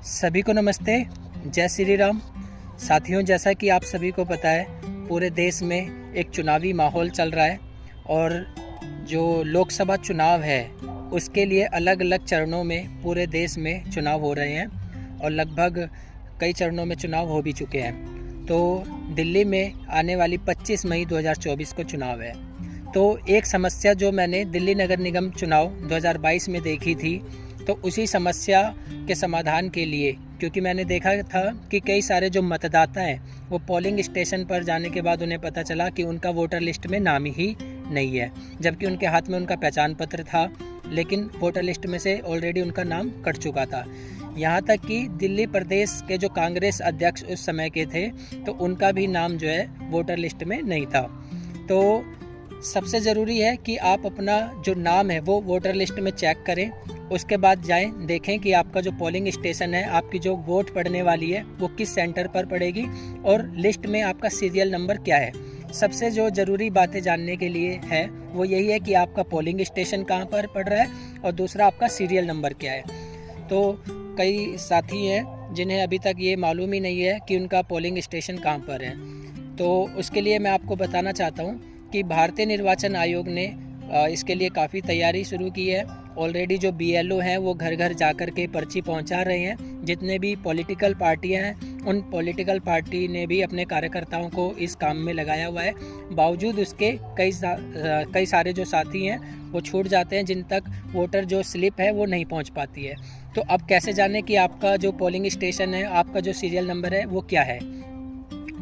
सभी को नमस्ते, जय श्री राम। साथियों, जैसा कि आप सभी को पता है, पूरे देश में एक चुनावी माहौल चल रहा है और जो लोकसभा चुनाव है उसके लिए अलग अलग चरणों में पूरे देश में चुनाव हो रहे हैं और लगभग कई चरणों में चुनाव हो भी चुके हैं। तो दिल्ली में आने वाली 25 मई 2024 को चुनाव है। तो एक समस्या जो मैंने दिल्ली नगर निगम चुनाव 2022 में देखी थी, तो उसी समस्या के समाधान के लिए, क्योंकि मैंने देखा था कि कई सारे जो मतदाता हैं वो पोलिंग स्टेशन पर जाने के बाद उन्हें पता चला कि उनका वोटर लिस्ट में नाम ही नहीं है, जबकि उनके हाथ में उनका पहचान पत्र था, लेकिन वोटर लिस्ट में से ऑलरेडी उनका नाम कट चुका था। यहाँ तक कि दिल्ली प्रदेश के जो कांग्रेस अध्यक्ष उस समय के थे, तो उनका भी नाम जो है वोटर लिस्ट में नहीं था। तो सबसे ज़रूरी है कि आप अपना जो नाम है वो वोटर लिस्ट में चेक करें, उसके बाद जाएं, देखें कि आपका जो पोलिंग स्टेशन है, आपकी जो वोट पड़ने वाली है वो किस सेंटर पर पड़ेगी और लिस्ट में आपका सीरियल नंबर क्या है। सबसे जो ज़रूरी बातें जानने के लिए है वो यही है कि आपका पोलिंग स्टेशन कहाँ पर पड़ रहा है और दूसरा आपका सीरियल नंबर क्या है। तो कई साथी हैं जिन्हें अभी तक ये मालूम ही नहीं है कि उनका पोलिंग स्टेशन कहाँ पर है। तो उसके लिए मैं आपको बताना चाहता हूँ कि भारतीय निर्वाचन आयोग ने इसके लिए काफ़ी तैयारी शुरू की है। ऑलरेडी जो BLO हैं वो घर घर जाकर के पर्ची पहुंचा रहे हैं। जितने भी पॉलिटिकल पार्टियां हैं, उन पॉलिटिकल पार्टी ने भी अपने कार्यकर्ताओं को इस काम में लगाया हुआ है। बावजूद उसके कई सारे जो साथी हैं वो छूट जाते हैं, जिन तक वोटर जो स्लिप है वो नहीं पहुंच पाती है। तो अब कैसे जाने कि आपका जो पोलिंग स्टेशन है, आपका जो सीरियल नंबर है वो क्या है।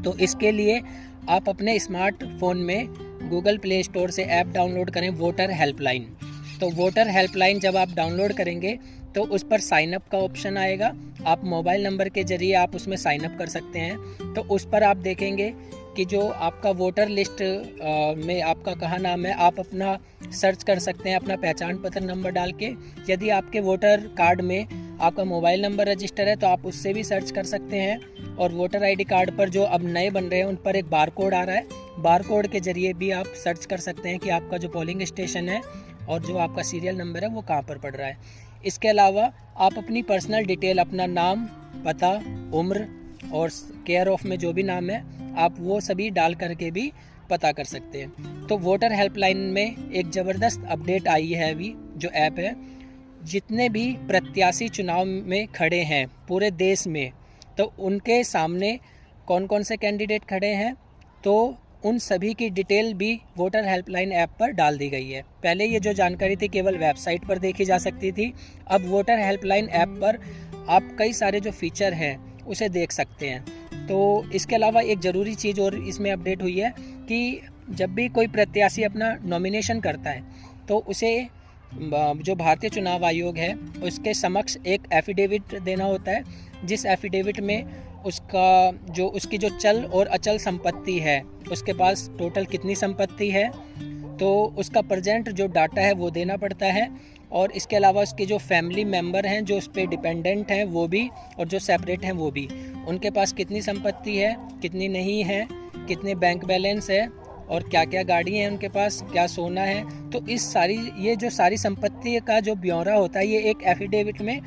तो इसके लिए आप अपने स्मार्टफोन में गूगल प्ले स्टोर से ऐप डाउनलोड करें, वोटर हेल्पलाइन। तो वोटर हेल्पलाइन जब आप डाउनलोड करेंगे तो उस पर साइन अप का ऑप्शन आएगा। आप मोबाइल नंबर के ज़रिए आप उसमें साइन अप कर सकते हैं। तो उस पर आप देखेंगे कि जो आपका वोटर लिस्ट में आपका कहाँ नाम है, आप अपना सर्च कर सकते हैं अपना पहचान पत्र नंबर डाल के। यदि आपके वोटर कार्ड में आपका मोबाइल नंबर रजिस्टर है तो आप उससे भी सर्च कर सकते हैं। और वोटर ID कार्ड पर जो अब नए बन रहे हैं उन पर एक बार कोड आ रहा है, बार कोड के ज़रिए भी आप सर्च कर सकते हैं कि आपका जो पोलिंग स्टेशन है और जो आपका सीरियल नंबर है वो कहाँ पर पड़ रहा है। इसके अलावा आप अपनी पर्सनल डिटेल, अपना नाम, पता, उम्र और केयर ऑफ में जो भी नाम है, आप वो सभी डाल करके भी पता कर सकते हैं। तो वोटर हेल्पलाइन में एक ज़बरदस्त अपडेट आई है अभी, जो ऐप है। जितने भी प्रत्याशी चुनाव में खड़े हैं पूरे देश में, तो उनके सामने कौन कौन से कैंडिडेट खड़े हैं, तो उन सभी की डिटेल भी वोटर हेल्पलाइन ऐप पर डाल दी गई है। पहले ये जो जानकारी थी केवल वेबसाइट पर देखी जा सकती थी, अब वोटर हेल्पलाइन ऐप पर आप कई सारे जो फीचर हैं उसे देख सकते हैं। तो इसके अलावा एक ज़रूरी चीज़ और इसमें अपडेट हुई है कि जब भी कोई प्रत्याशी अपना नॉमिनेशन करता है तो उसे जो भारतीय चुनाव आयोग है उसके समक्ष एक एफिडेविट देना होता है, जिस एफिडेविट में उसकी जो चल और अचल संपत्ति है, उसके पास टोटल कितनी संपत्ति है, तो उसका प्रेजेंट जो डाटा है वो देना पड़ता है। और इसके अलावा उसके जो फैमिली मेम्बर हैं जो उस पर डिपेंडेंट हैं वो भी, और जो सेपरेट हैं वो भी, उनके पास कितनी संपत्ति है, कितनी नहीं है, कितने बैंक बैलेंस है और क्या क्या गाड़ी है उनके पास, क्या सोना है। तो ये जो सारी संपत्ति का जो ब्यौरा होता है, ये एक एफिडेविट में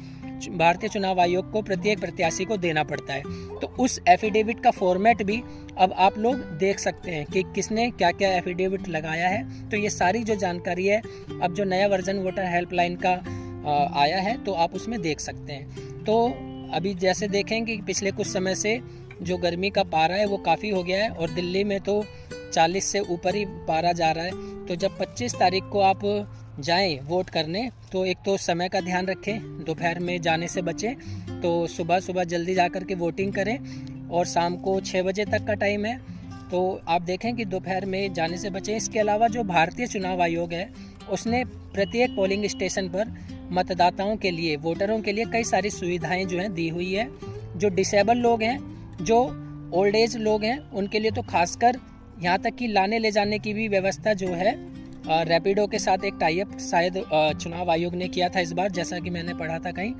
भारतीय चुनाव आयोग को प्रत्येक प्रत्याशी को देना पड़ता है। तो उस एफिडेविट का फॉर्मेट भी अब आप लोग देख सकते हैं कि किसने क्या क्या एफिडेविट लगाया है। तो ये सारी जो जानकारी है, अब जो नया वर्जन वोटर हेल्पलाइन का आया है तो आप उसमें देख सकते हैं। तो अभी जैसे देखें कि पिछले कुछ समय से जो गर्मी का पारा है वो काफ़ी हो गया है और दिल्ली में तो 40 से ऊपर ही पारा जा रहा है। तो जब 25 तारीख को आप जाएं वोट करने, तो एक तो समय का ध्यान रखें, दोपहर में जाने से बचें। तो सुबह सुबह जल्दी जा कर के वोटिंग करें और शाम को 6 बजे तक का टाइम है, तो आप देखें कि दोपहर में जाने से बचें। इसके अलावा जो भारतीय चुनाव आयोग है उसने प्रत्येक पोलिंग स्टेशन पर मतदाताओं के लिए, वोटरों के लिए कई सारी सुविधाएँ जो हैं दी हुई है। जो डिसेबल लोग हैं, जो ओल्ड एज लोग हैं, उनके लिए तो खासकर यहाँ तक कि लाने ले जाने की भी व्यवस्था जो है रैपिडो के साथ एक टाई अप शायद चुनाव आयोग ने किया था इस बार, जैसा कि मैंने पढ़ा था कहीं।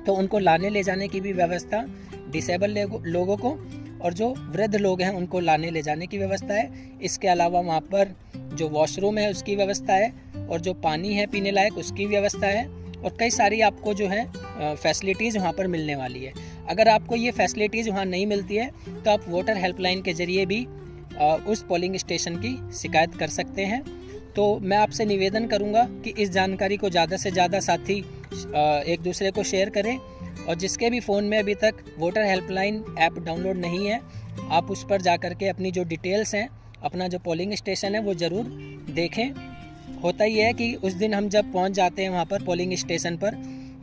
तो उनको लाने ले जाने की भी व्यवस्था डिसेबल लोगों को, और जो वृद्ध लोग हैं उनको लाने ले जाने की व्यवस्था है। इसके अलावा वहाँ पर जो वॉशरूम है उसकी व्यवस्था है और जो पानी है पीने लायक उसकी व्यवस्था है। और कई सारी आपको जो है फैसिलिटीज़ वहाँ पर मिलने वाली है। अगर आपको ये फैसिलिटीज़ वहाँ नहीं मिलती है तो आप वोटर हेल्पलाइन के ज़रिए भी उस पोलिंग स्टेशन की शिकायत कर सकते हैं। तो मैं आपसे निवेदन करूंगा कि इस जानकारी को ज़्यादा से ज़्यादा साथी एक दूसरे को शेयर करें, और जिसके भी फ़ोन में अभी तक वोटर हेल्पलाइन ऐप डाउनलोड नहीं है, आप उस पर जा कर के अपनी जो डिटेल्स हैं, अपना जो पोलिंग स्टेशन है वो ज़रूर देखें। होता ही है कि उस दिन हम जब पहुंच जाते हैं वहां पर पोलिंग स्टेशन पर,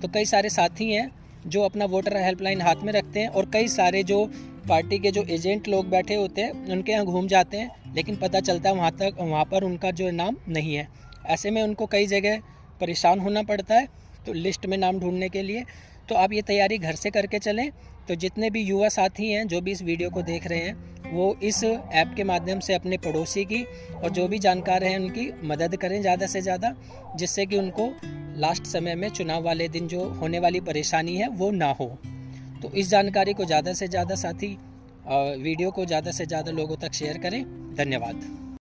तो कई सारे साथी हैं जो अपना वोटर हेल्पलाइन हाथ में रखते हैं, और कई सारे जो पार्टी के जो एजेंट लोग बैठे होते हैं उनके यहाँ घूम जाते हैं, लेकिन पता चलता है वहाँ पर उनका जो नाम नहीं है। ऐसे में उनको कई जगह परेशान होना पड़ता है तो लिस्ट में नाम ढूंढने के लिए। तो आप ये तैयारी घर से करके चलें। तो जितने भी युवा साथी हैं जो भी इस वीडियो को देख रहे हैं, वो इस ऐप के माध्यम से अपने पड़ोसी की और जो भी जानकार हैं उनकी मदद करें ज़्यादा से ज़्यादा, जिससे कि उनको लास्ट समय में चुनाव वाले दिन जो होने वाली परेशानी है वो ना हो। तो इस जानकारी को ज़्यादा से ज़्यादा साथी वीडियो को ज़्यादा से ज़्यादा लोगों तक शेयर करें। धन्यवाद।